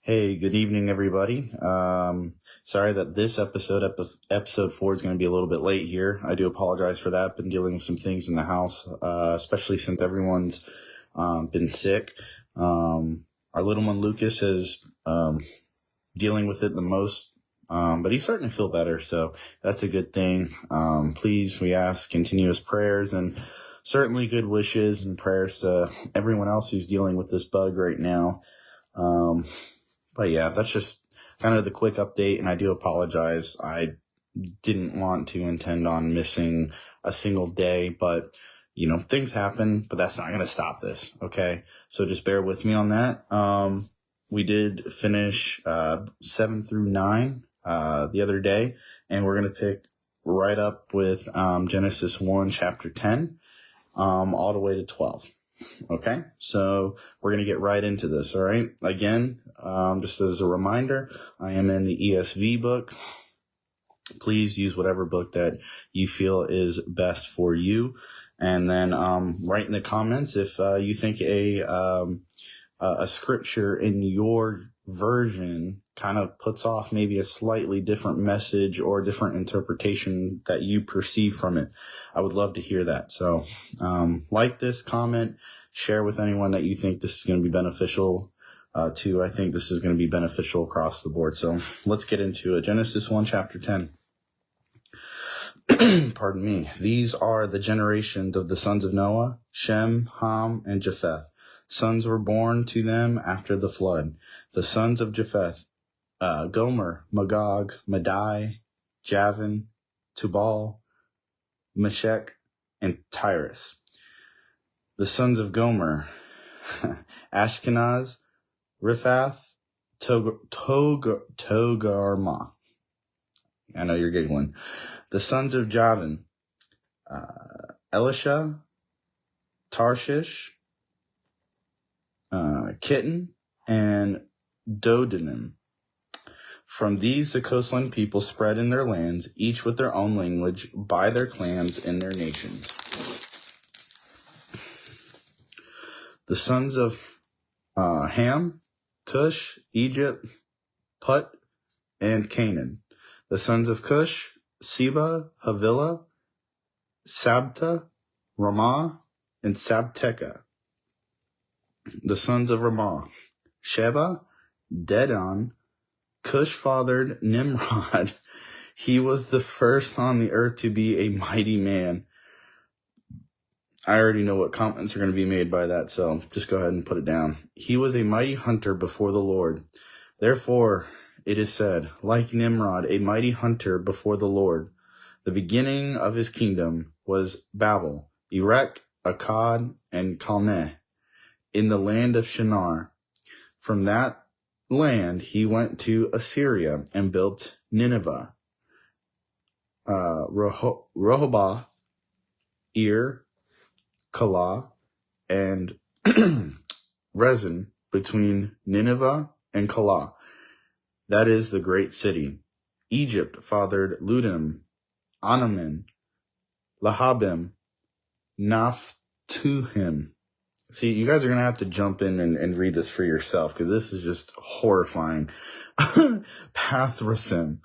Hey, good evening, everybody. Sorry that this episode 4 is going to be a little bit late here. I do apologize for that. Been dealing with some things in the house, especially since everyone's been sick. Our little one Lucas is dealing with it the most, but he's starting to feel better, so that's a good thing. Please, we ask continuous prayers and certainly good wishes and prayers to everyone else who's dealing with this bug right now. But yeah, that's just kind of the quick update, and I do apologize. I didn't want to intend on missing a single day, but things happen, but that's not going to stop this. Okay. So just bear with me on that. We did finish 7 through 9 the other day, and we're going to pick right up with Genesis 1, chapter 10, all the way to 12. Okay, so we're going to get right into this, all right? Again, just as a reminder, I am in the ESV book. Please use whatever book that you feel is best for you. And then write in the comments if you think a scripture in your version kind of puts off maybe a slightly different message or different interpretation that you perceive from it. I would love to hear that. So like this, comment, share with anyone that you think this is going to be beneficial to. I think this is going to be beneficial across the board. So let's get into it. Genesis 1, chapter 10. Pardon me. These are the generations of the sons of Noah, Shem, Ham, and Japheth. Sons were born to them after the flood. The sons of Japheth, Gomer, Magog, Madai, Javan, Tubal, Meshech, and Tyrus. The sons of Gomer, Ashkenaz, Riphath, Togarmah. I know you're giggling. The sons of Javan, Elisha, Tarshish, Kittim, and Dodanim. From these, the coastland people spread in their lands, each with their own language, by their clans and their nations. The sons of Ham, Cush, Egypt, Put, and Canaan. The sons of Cush, Seba, Havilah, Sabta, Ramah, and Sabteka. The sons of Ramah, Sheba, Dedan. Cush fathered Nimrod. He was the first on the earth to be a mighty man. I already know what comments are going to be made by that, so just go ahead and put it down. He was a mighty hunter before the Lord. Therefore, it is said, like Nimrod, a mighty hunter before the Lord. The beginning of his kingdom was Babel, Erech, Akkad, and Calneh, in the land of Shinar. From that land he went to Assyria and built Nineveh, Rehoboth, Calah, and Rezin between Nineveh and Calah. That is the great city. Egypt fathered Ludim, Anamin, Lahabim, Naphtuhim. See, you guys are going to have to jump in and read this for yourself, because this is just horrifying. Pathrasim,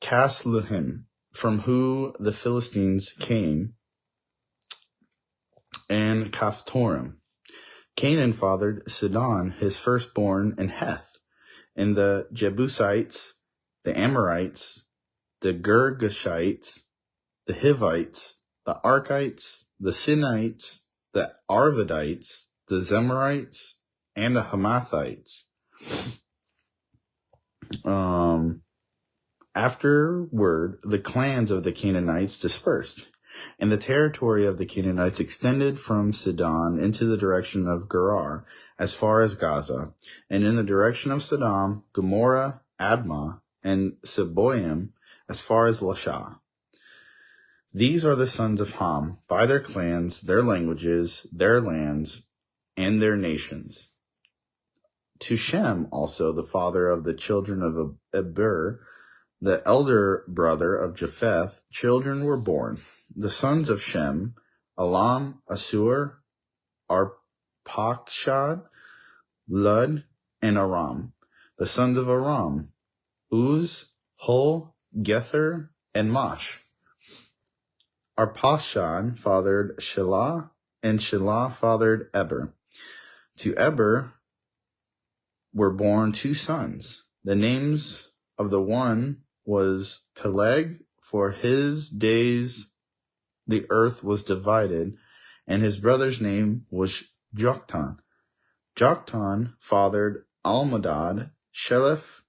Casluhim, from who the Philistines came, and Caphtorim. Canaan fathered Sidon, his firstborn, and Heth, and the Jebusites, the Amorites, the Girgashites, the Hivites, the Arkites, the Sinites, the Arvadites, the Zemarites, and the Hamathites. Afterward, the clans of the Canaanites dispersed, and the territory of the Canaanites extended from Sidon into the direction of Gerar, as far as Gaza, and in the direction of Sodom, Gomorrah, Admah, and Seboim, as far as Lasha. These are the sons of Ham, by their clans, their languages, their lands, and their nations. To Shem also, the father of the children of Eber, the elder brother of Japheth, children were born. The sons of Shem, Elam, Assur, Arpachshad, Lud, and Aram. The sons of Aram, Uz, Hul, Gether, and Mosh. Arpachshad fathered Shelah, and Shelah fathered Eber. To Eber were born 2 sons. The names of the one was Peleg, for his days the earth was divided, and his brother's name was Joktan. Joktan fathered Almadad, Sheleph,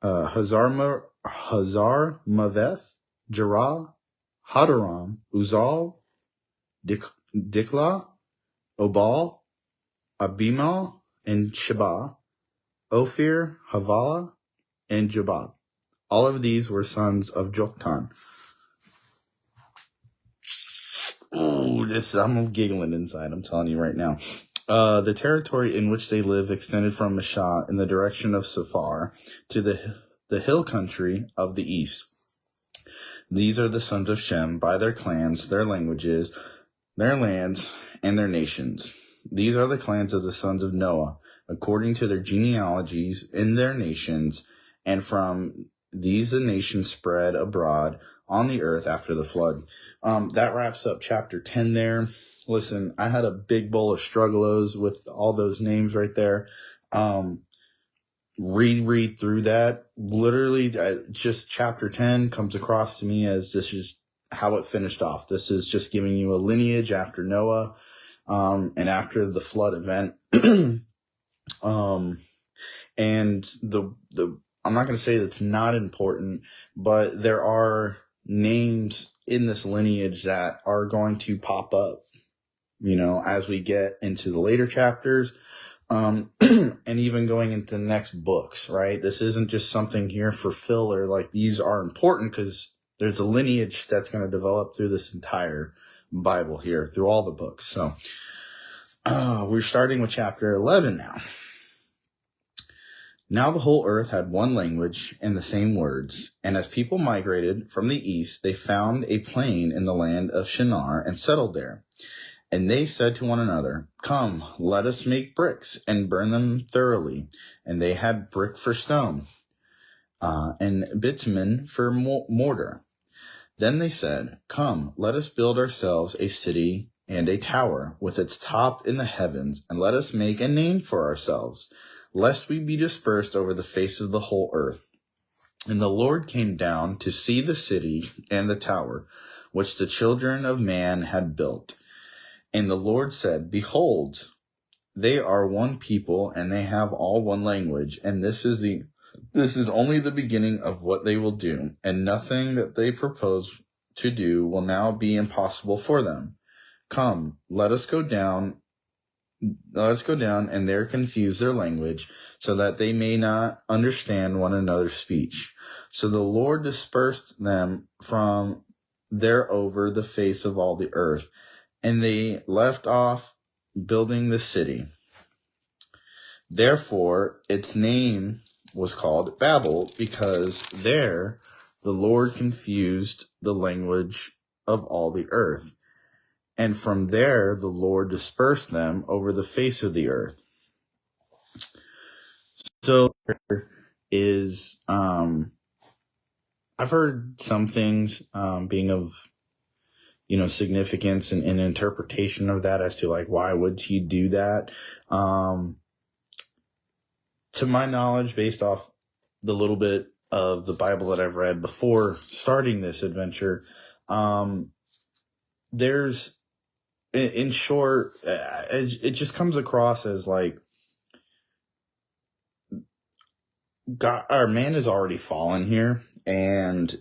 Hazarmaveth, Jerah, Hadaram, Uzal, Diklah, Obal, Abimal, and Sheba, Ophir, Havilah, and Jabal. All of these were sons of Joktan. Ooh, I'm giggling inside, I'm telling you right now. The territory in which they live extended from Mashah in the direction of Safar to the hill country of the east. These are the sons of Shem by their clans, their languages, their lands, and their nations. These are the clans of the sons of Noah, according to their genealogies in their nations, and from these the nations spread abroad on the earth after the flood. That wraps up chapter 10 there. Listen, I had a big bowl of struggalos with all those names right there. Read through that. Literally, just chapter 10 comes across to me as this is how it finished off. This is just giving you a lineage after Noah, and after the flood event. And I'm not going to say that's not important, but there are names in this lineage that are going to pop up, as we get into the later chapters, and even going into the next books, right? This isn't just something here for filler. Like, these are important because there's a lineage that's going to develop through this entire Bible here, through all the books. So, we're starting with chapter 11 now. Now the whole earth had one language and the same words, and as people migrated from the east, they found a plain in the land of Shinar and settled there. And they said to one another, "Come, let us make bricks and burn them thoroughly." And they had brick for stone, and bitumen for mortar. Then they said, "Come, let us build ourselves a city and a tower with its top in the heavens, and let us make a name for ourselves, lest we be dispersed over the face of the whole earth." And the Lord came down to see the city and the tower, which the children of man had built. And the Lord said, "Behold, they are one people, and they have all one language, and this is only the beginning of what they will do, and nothing that they propose to do will now be impossible for them. Come, let us go down and there confuse their language, so that they may not understand one another's speech." So the Lord dispersed them from there over the face of all the earth, and they left off building the city. Therefore, its name was called Babel, because there the Lord confused the language of all the earth. And from there, the Lord dispersed them over the face of the earth. So there is, I've heard some things being of, significance and interpretation of that as to, like, why would he do that? To my knowledge, based off the little bit of the Bible that I've read before starting this adventure, there's, in short, it just comes across as like God, our man is already fallen here, and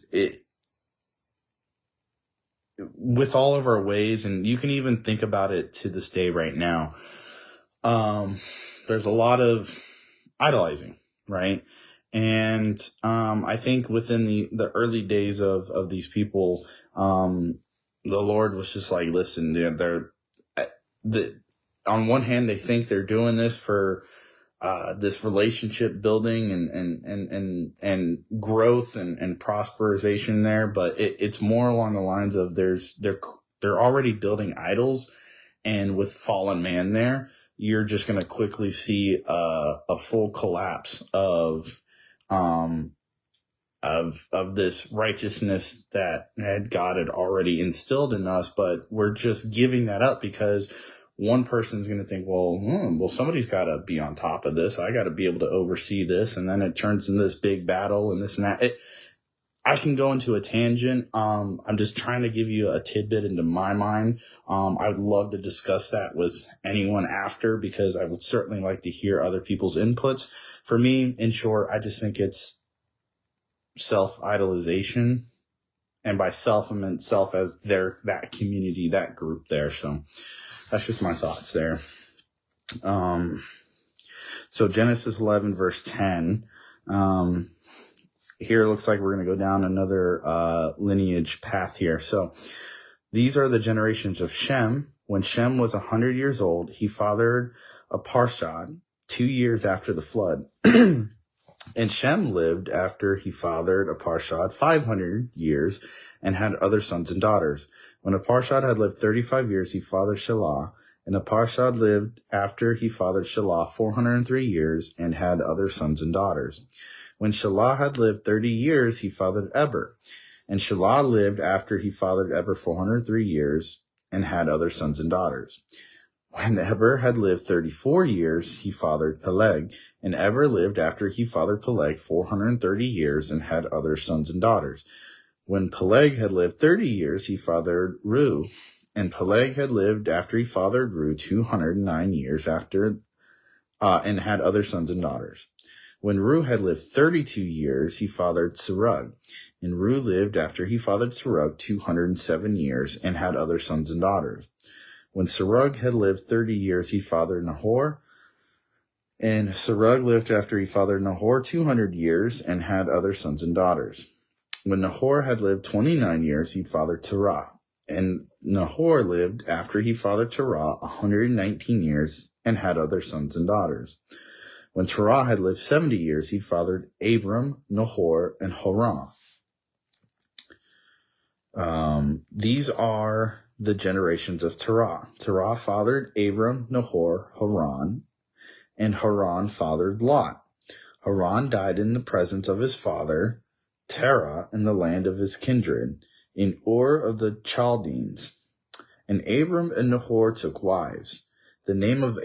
with all of our ways, and you can even think about it to this day right now, there's a lot of idolizing, right? And I think within the early days of these people, the Lord was just like, listen, they're on one hand, they think they're doing this for this relationship building and growth and prosperization there, but it's more along the lines of they're already building idols, and with fallen man there, you're just going to quickly see a full collapse of this righteousness that God had already instilled in us, but we're just giving that up because one person's going to think, well, somebody's got to be on top of this. I got to be able to oversee this. And then it turns into this big battle and this and that. I can go into a tangent. I'm just trying to give you a tidbit into my mind. I would love to discuss that with anyone after, because I would certainly like to hear other people's inputs. For me, in short, I just think it's self-idolization. And by self, I meant self as that community, that group there. So that's just my thoughts there. So Genesis 11, verse 10. Here it looks like we're going to go down another lineage path here. So these are the generations of Shem. When Shem was 100 years old, he fathered Arpachshad 2 years after the flood. And Shem lived after he fathered Arpachshad 500 years and had other sons and daughters. When Arpachshad had lived 35 years, he fathered Shelah. And Arpachshad lived after he fathered Shelah 403 years and had other sons and daughters. When Shelah had lived 30 years, he fathered Eber. And Shelah lived after he fathered Eber 403 years and had other sons and daughters. When Eber had lived 34 years, he fathered Peleg. And Eber lived after he fathered Peleg 430 years and had other sons and daughters. When Peleg had lived 30 years, he fathered Reu. And Peleg had lived after he fathered Reu 209 years after, and had other sons and daughters. When Reu had lived 32 years, he fathered Serug. And Reu lived after he fathered Serug 207 years and had other sons and daughters. When Serug had lived 30 years, he fathered Nahor. And Serug lived after he fathered Nahor 200 years and had other sons and daughters. When Nahor had lived 29 years, he fathered Terah. And Nahor lived after he fathered Terah 119 years and had other sons and daughters. When Terah had lived 70 years, he fathered Abram, Nahor, and Haran. These are the generations of Terah. Terah fathered Abram, Nahor, Haran, and Haran fathered Lot. Haran died in the presence of his father, Terah, in the land of his kindred, in Ur of the Chaldeans. And Abram and Nahor took wives. The name of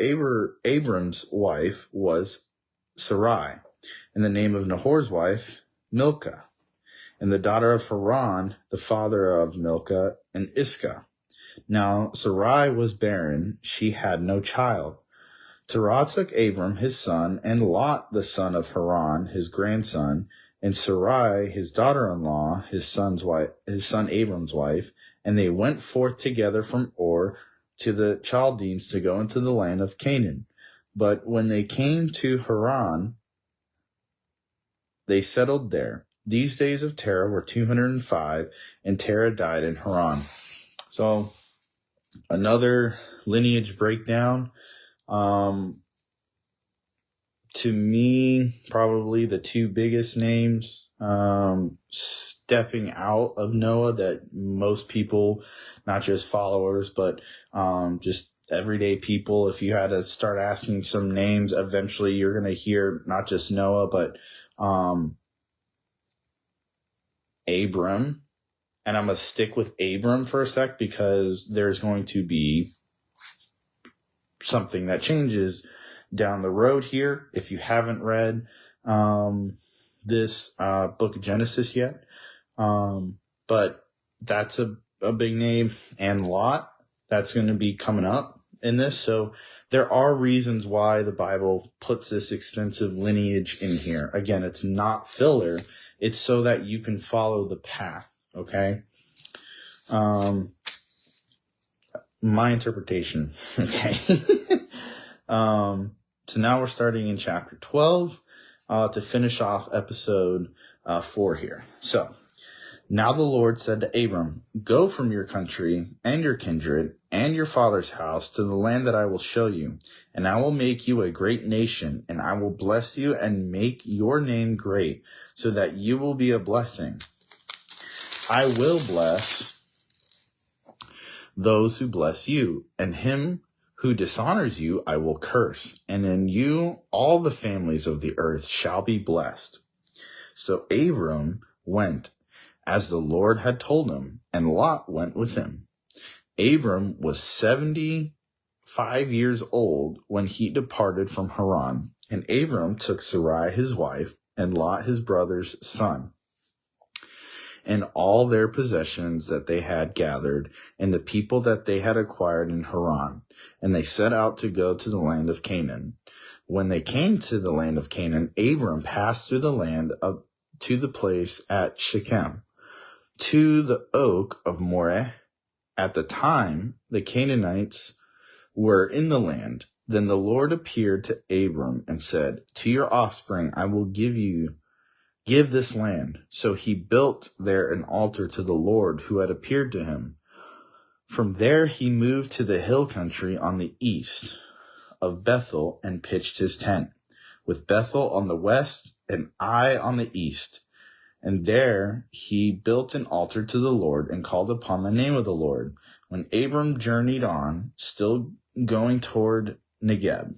Abram's wife was Sarai, and the name of Nahor's wife, Milcah, and the daughter of Haran, the father of Milcah and Iscah. Now Sarai was barren, she had no child. Terah took Abram his son, and Lot the son of Haran, his grandson, and Sarai his daughter-in-law, his son Abram's wife, and they went forth together from Ur to the Chaldeans to go into the land of Canaan. But when they came to Haran, they settled there. These days of Terah were 205, and Terah died in Haran. So, another lineage breakdown. To me, probably the two biggest names stepping out of Noah that most people, not just followers, but just everyday people, if you had to start asking some names, eventually you're going to hear not just Noah, but Abram. And I'm going to stick with Abram for a sec because there's going to be something that changes down the road here. If you haven't read this book of Genesis yet, but that's a big name. And Lot, that's going to be coming up in this. So there are reasons why the Bible puts this extensive lineage in here. Again, it's not filler. It's so that you can follow the path. Okay. My interpretation. Okay. So now we're starting in chapter 12 to finish off episode 4 here. So, now the Lord said to Abram, "Go from your country and your kindred and your father's house to the land that I will show you, and I will make you a great nation, and I will bless you and make your name great, so that you will be a blessing. I will bless those who bless you, and him Who dishonors you, I will curse, and in you all the families of the earth shall be blessed. So Abram went as the Lord had told him, and Lot went with him. Abram was 75 years old when he departed from Haran, and Abram took Sarai his wife, and Lot his brother's son, and all their possessions that they had gathered, and the people that they had acquired in Haran, and they set out to go to the land of Canaan. When they came to the land of Canaan, Abram passed through the land up to the place at Shechem, to the oak of Moreh. At the time, the Canaanites were in the land. Then the Lord appeared to Abram and said, to your offspring I will give this land. So he built there an altar to the Lord who had appeared to him. From there he moved to the hill country on the east of Bethel and pitched his tent, with Bethel on the west and Ai on the east. And there he built an altar to the Lord and called upon the name of the Lord. When Abram journeyed on, still going toward Negeb.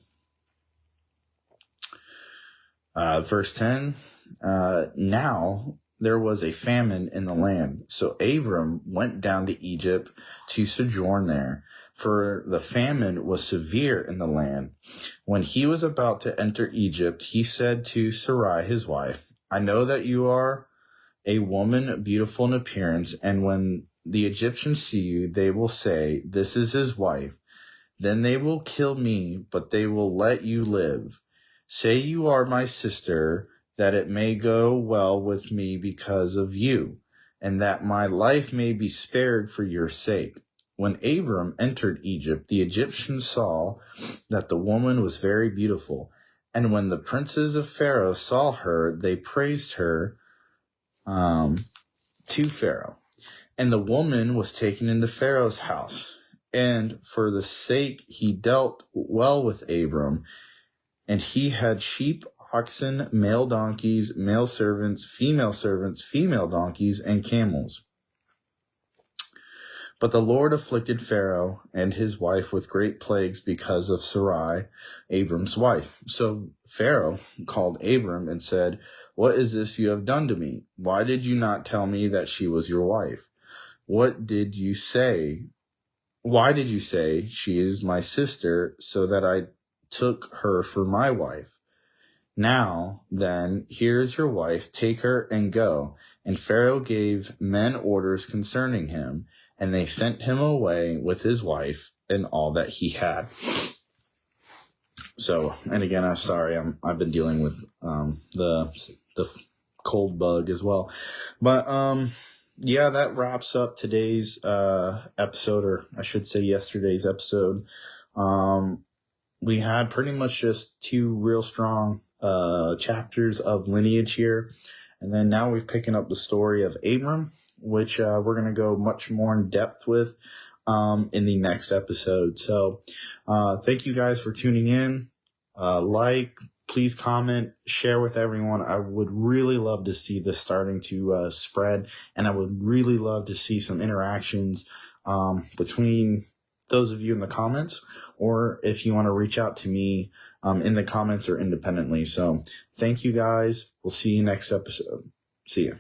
Verse 10, now there was a famine in the land. So Abram went down to Egypt to sojourn there, for the famine was severe in the land. When he was about to enter Egypt, he said to Sarai his wife, I know that you are a woman beautiful in appearance, and when the Egyptians see you, they will say, this is his wife. Then they will kill me, but they will let you live. Say you are my sister, that it may go well with me because of you, and that my life may be spared for your sake. When Abram entered Egypt, the Egyptians saw that the woman was very beautiful. And when the princes of Pharaoh saw her, they praised her to Pharaoh. And the woman was taken into Pharaoh's house. And for the sake he dealt well with Abram, and he had sheep, oxen, male donkeys, male servants, female donkeys, and camels. But the Lord afflicted Pharaoh and his wife with great plagues because of Sarai, Abram's wife. So Pharaoh called Abram and said, what is this you have done to me? Why did you not tell me that she was your wife? What did you say? Why did you say she is my sister, so that I took her for my wife? Now, then, here is your wife, take her and go. And Pharaoh gave men orders concerning him, and they sent him away with his wife and all that he had. So, and again, I'm sorry, I've been dealing with the cold bug as well. But yeah, that wraps up today's episode, or I should say yesterday's episode. We had pretty much just two real strong chapters of lineage here. And then now we're picking up the story of Abram, which we're going to go much more in depth with in the next episode. So thank you guys for tuning in. Please comment, share with everyone. I would really love to see this starting to spread, and I would really love to see some interactions between those of you in the comments, or if you want to reach out to me in the comments or independently. So thank you guys. We'll see you next episode. See ya.